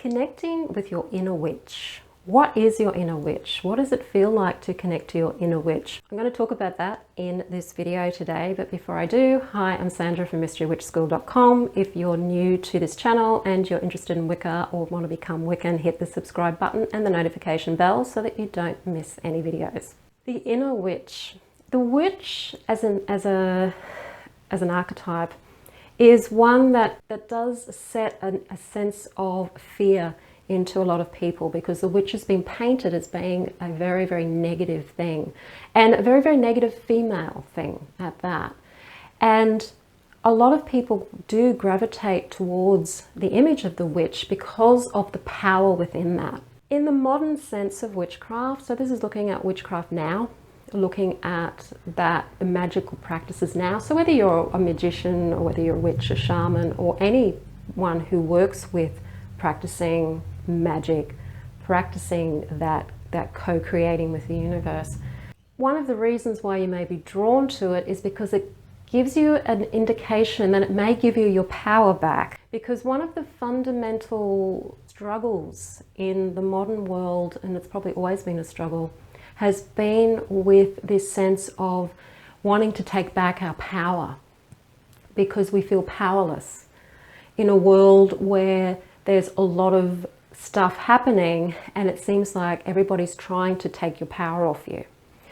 Connecting with your inner witch. What is your inner witch? What does it feel like to connect to your inner witch? I'm going to talk about that in this video today, but before I do, hi, I'm Sandra from mysterywitchschool.com. If you're new to this channel and you're interested in Wicca or want to become Wiccan, hit the subscribe button and the notification bell so that you don't miss any videos. The inner witch. The witch as an archetype is one that does set a sense of fear into a lot of people, because the witch has been painted as being a very, very negative thing, and a very, very negative female thing at that. And a lot of people do gravitate towards the image of the witch because of the power within that. In the modern sense of witchcraft, so this is looking at witchcraft now, looking at the magical practices now. So whether you're a magician or whether you're a witch, a shaman, or anyone who works with practicing magic, practicing that co-creating with the universe, one of the reasons why you may be drawn to it is because it gives you an indication that it may give you your power back. Because one of the fundamental struggles in the modern world, and it's probably always been a struggle, has been with this sense of wanting to take back our power, because we feel powerless in a world where there's a lot of stuff happening and it seems like everybody's trying to take your power off you.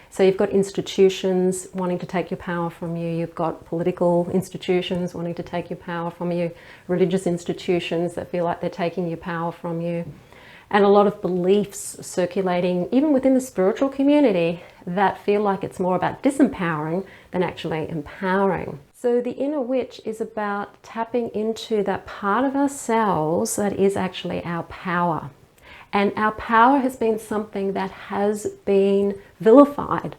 So you've got institutions wanting to take your power from you, you've got political institutions wanting to take your power from you, religious institutions that feel like they're taking your power from you, and a lot of beliefs circulating even within the spiritual community that feel like it's more about disempowering than actually empowering. So the inner witch is about tapping into that part of ourselves that is actually our power. And our power has been something that has been vilified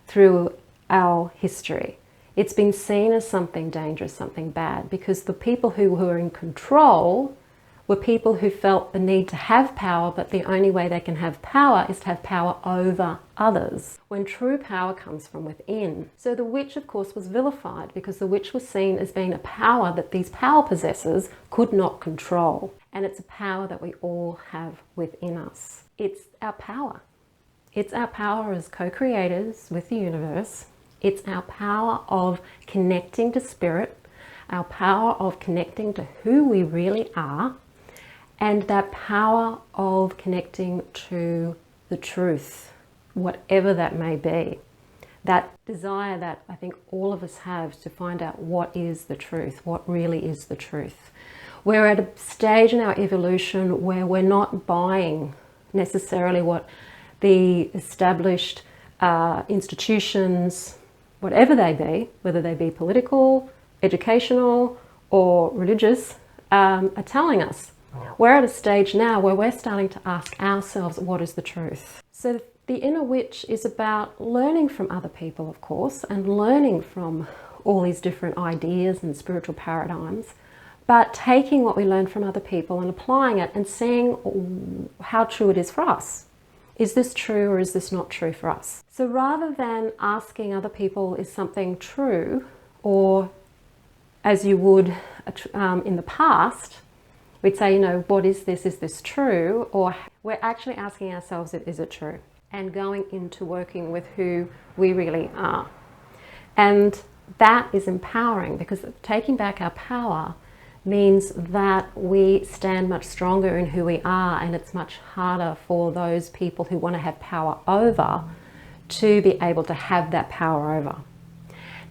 through our history. It's been seen as something dangerous, something bad, because the people who were in control were people who felt the need to have power, but the only way they can have power is to have power over others, when true power comes from within. So the witch, of course, was vilified because the witch was seen as being a power that these power possessors could not control. And it's a power that we all have within us. It's our power. It's our power as co-creators with the universe. It's our power of connecting to spirit, our power of connecting to who we really are, and that power of connecting to the truth, whatever that may be. That desire that I think all of us have to find out what is the truth, what really is the truth. We're at a stage in our evolution where we're not buying necessarily what the established institutions, whatever they be, whether they be political, educational, or religious, are telling us. We're at a stage now where we're starting to ask ourselves, what is the truth? So the inner witch is about learning from other people, of course, and learning from all these different ideas and spiritual paradigms, but taking what we learn from other people and applying it and seeing how true it is for us. Is this true or is this not true for us? So rather than asking other people, is something true, or as you would in the past, we'd say, you know, what is this? Is this true? Or we're actually asking ourselves, is it true? And going into working with who we really are. And that is empowering, because taking back our power means that we stand much stronger in who we are, and it's much harder for those people who want to have power over to be able to have that power over.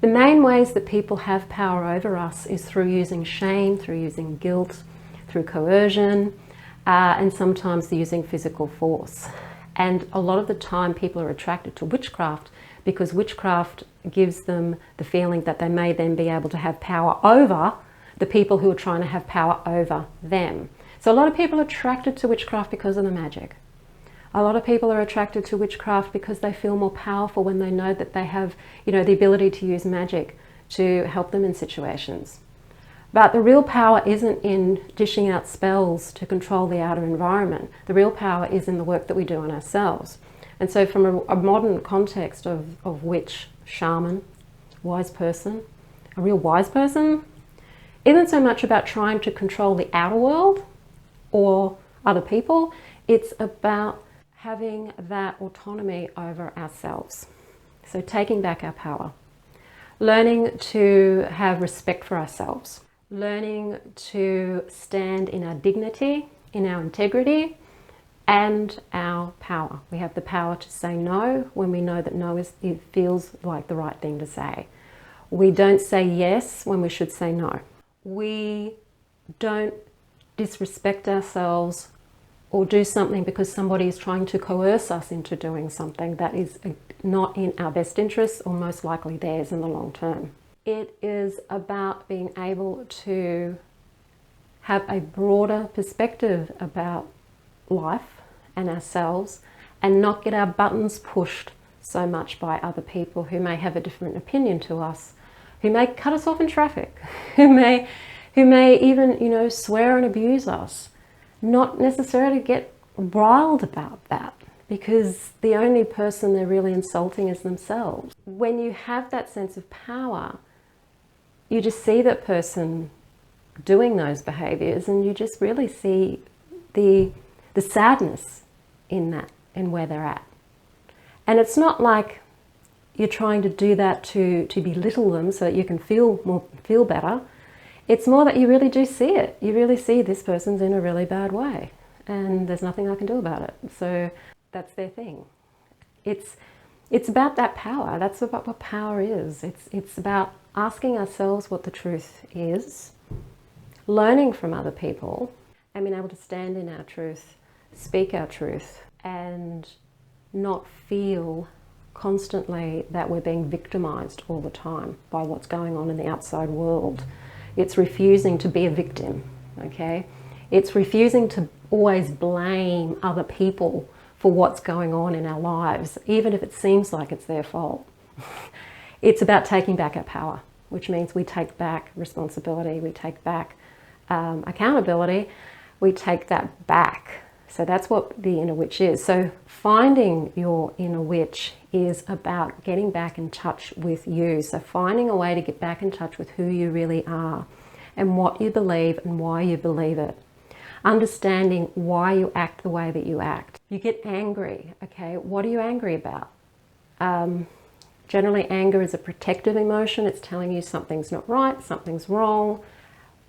The main ways that people have power over us is through using shame, through using guilt, through coercion, and sometimes using physical force. And a lot of the time people are attracted to witchcraft because witchcraft gives them the feeling that they may then be able to have power over the people who are trying to have power over them. So a lot of people are attracted to witchcraft because of the magic. A lot of people are attracted to witchcraft because they feel more powerful when they know that they have, you know, the ability to use magic to help them in situations. But the real power isn't in dishing out spells to control the outer environment. The real power is in the work that we do on ourselves. And so from a modern context of witch, shaman, wise person, a real wise person isn't so much about trying to control the outer world or other people. It's about having that autonomy over ourselves. So taking back our power, learning to have respect for ourselves, learning to stand in our dignity, in our integrity, and our power. We have the power to say no when we know that no it feels like the right thing to say. We don't say yes when we should say no. We don't disrespect ourselves or do something because somebody is trying to coerce us into doing something that is not in our best interest or most likely theirs in the long term. It is about being able to have a broader perspective about life and ourselves and not get our buttons pushed so much by other people who may have a different opinion to us, who may cut us off in traffic, who may even, you know, swear and abuse us. Not necessarily get riled about that, because the only person they're really insulting is themselves. When you have that sense of power, you just see that person doing those behaviors and you just really see the sadness in that and where they're at. And it's not like you're trying to do that to belittle them so that you can feel better. It's more that you really do see it. You really see this person's in a really bad way and there's nothing I can do about it. So that's their thing. It's about that power. That's about what power is. It's about asking ourselves what the truth is, learning from other people, and being able to stand in our truth, speak our truth, and not feel constantly that we're being victimized all the time by what's going on in the outside world. It's refusing to be a victim, okay? It's refusing to always blame other people for what's going on in our lives, even if it seems like it's their fault. It's about taking back our power, which means we take back responsibility, we take back accountability, we take that back. So that's what the inner witch is. So finding your inner witch is about getting back in touch with you. So finding a way to get back in touch with who you really are and what you believe and why you believe it. Understanding why you act the way that you act. You get angry, okay? What are you angry about? Generally, anger is a protective emotion. It's telling you something's not right, something's wrong.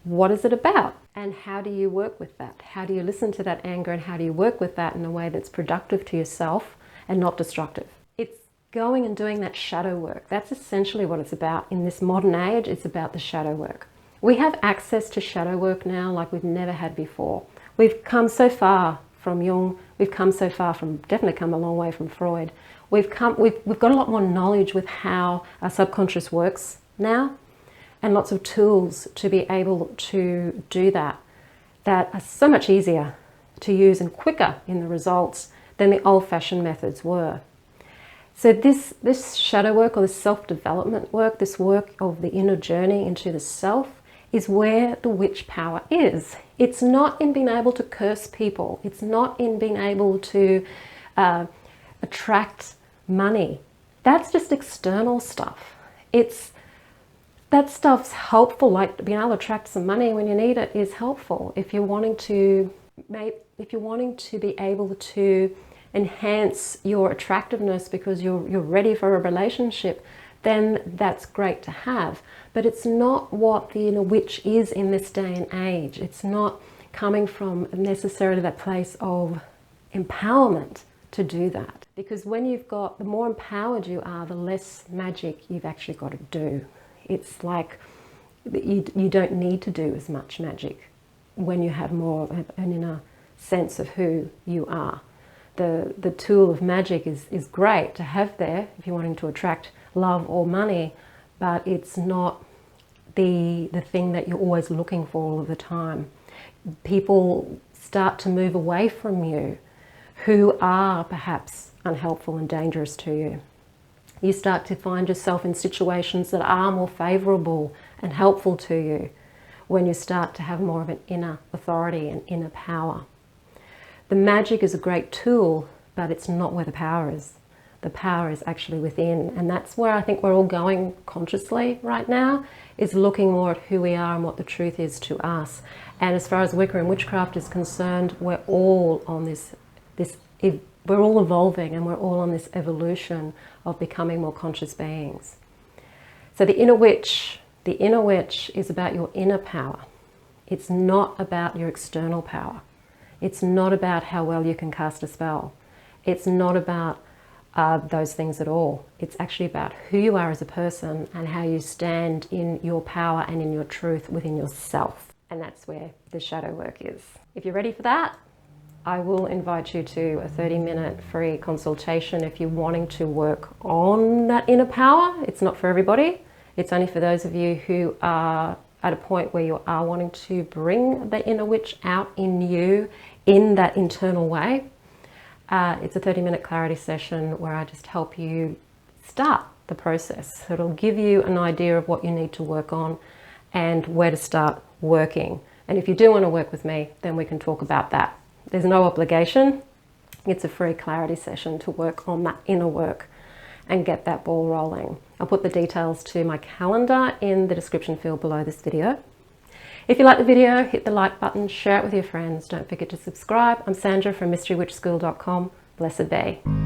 What is it about? And how do you work with that? How do you listen to that anger and how do you work with that in a way that's productive to yourself and not destructive? It's going and doing that shadow work. That's essentially what it's about. In this modern age, it's about the shadow work. We have access to shadow work now like we've never had before. We've come so far from Jung. We've come so far from, definitely come a long way from Freud. We've got a lot more knowledge with how our subconscious works now, and lots of tools to be able to do that are so much easier to use and quicker in the results than the old-fashioned methods were. So this shadow work or this self-development work, this work of the inner journey into the self, is where the witch power is. It's not in being able to curse people. It's not in being able to attract money. That's just external stuff. That stuff's helpful, like being able to attract some money when you need it is helpful. If you're wanting to be able to enhance your attractiveness because you're ready for a relationship, then that's great to have. But it's not what the inner witch is in this day and age. It's not coming from necessarily that place of empowerment to do that. Because when the more empowered you are, the less magic you've actually got to do. It's like you don't need to do as much magic when you have more of an inner sense of who you are. The tool of magic is great to have there if you're wanting to attract love or money, but it's not the thing that you're always looking for all of the time. People start to move away from you who are perhaps unhelpful and dangerous to you. You start to find yourself in situations that are more favorable and helpful to you when you start to have more of an inner authority and inner power. The magic is a great tool, but it's not where the power is. The power is actually within. And that's where I think we're all going consciously right now, is looking more at who we are and what the truth is to us. And as far as Wicca and witchcraft is concerned, we're all on we're all evolving, and we're all on this evolution of becoming more conscious beings. So the inner witch is about your inner power. It's not about your external power. It's not about how well you can cast a spell. It's not about those things at all. It's actually about who you are as a person and how you stand in your power and in your truth within yourself. And that's where the shadow work is. If you're ready for that, I will invite you to a 30-minute free consultation if you're wanting to work on that inner power. It's not for everybody. It's only for those of you who are at a point where you are wanting to bring the inner witch out in you in that internal way. It's a 30-minute clarity session where I just help you start the process. It'll give you an idea of what you need to work on and where to start working. And if you do want to work with me, then we can talk about that. There's no obligation. It's a free clarity session to work on that inner work and get that ball rolling. I'll put the details to my calendar in the description field below this video. If you like the video, hit the like button, share it with your friends. Don't forget to subscribe. I'm Sandra from mysterywitchschool.com. Blessed be.